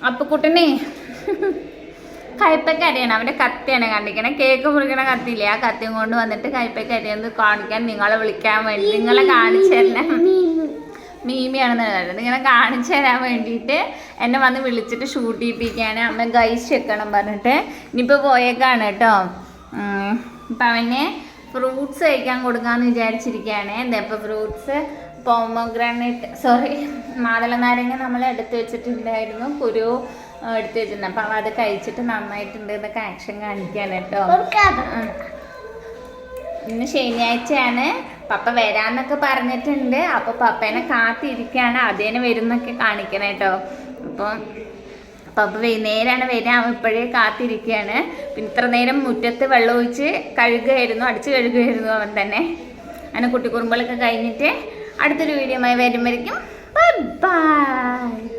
അപ്പുക്കുട്ടനെ കയ്പയ്ക്ക അരിയണം. അവൻ്റെ കത്തിയാണ് കാണിക്കണേ. കേക്ക് മുറിക്കണ കത്തിയില്ലേ, ആ കത്തിയും കൊണ്ട് വന്നിട്ട് കയ്പയ്ക്ക അരിയെന്ന് കാണിക്കാൻ നിങ്ങളെ വിളിക്കാൻ വേണ്ടി, നിങ്ങളെ കാണിച്ചു തരാൻ, മീമിയാണെന്ന് പറയുന്നത്, ഇങ്ങനെ കാണിച്ചു തരാൻ വേണ്ടിയിട്ട് എന്നെ വന്ന് വിളിച്ചിട്ട് ഷൂട്ട് ചെയ്യിപ്പിക്കുകയാണ്. അമ്മ ഗൈസ് വെക്കണം പറഞ്ഞിട്ട്. ഇനിയിപ്പോൾ പോയേക്കാണ് കേട്ടോ. അപ്പം അവന് ഫ്രൂട്ട്സ് കഴിക്കാൻ കൊടുക്കാമെന്ന് വിചാരിച്ചിരിക്കുകയാണ്. എന്താ ഇപ്പോൾ ഫ്രൂട്ട്സ് മാതള നാരങ്ങ നമ്മൾ എടുത്ത് വെച്ചിട്ടുണ്ടായിരുന്നു, കുരു എടുത്ത് വെച്ചിട്ടുണ്ട്. അപ്പം അത് കഴിച്ചിട്ട് നന്നായിട്ടുണ്ട് എന്നൊക്കെ ആക്ഷൻ കാണിക്കാൻ കേട്ടോ. ഇന്ന് ശനിയാഴ്ചയാണ്, പപ്പ വരാന്നൊക്കെ പറഞ്ഞിട്ടുണ്ട്. അപ്പോൾ പപ്പേനെ കാത്തിരിക്കുകയാണ്, അതേനെ വരുന്നൊക്കെ കാണിക്കണം കേട്ടോ. അപ്പം പപ്പ വൈകുന്നേരമാണ് വരിക, അവൻ ഇപ്പോഴേ കാത്തിരിക്കുകയാണ്. പിന്നെ ഇത്ര നേരം മുറ്റത്ത് വെള്ളം ഒഴിച്ച് കഴുകുമായിരുന്നു, അടിച്ച് കഴുകുമായിരുന്നു അവൻ തന്നെ. അങ്ങനെ കുട്ടിക്കുറുമ്പുകളൊക്കെ കഴിഞ്ഞിട്ട് അടുത്തൊരു വീഡിയോ ആയി വരുമ്പോഴേക്കും ബൈ ബൈ.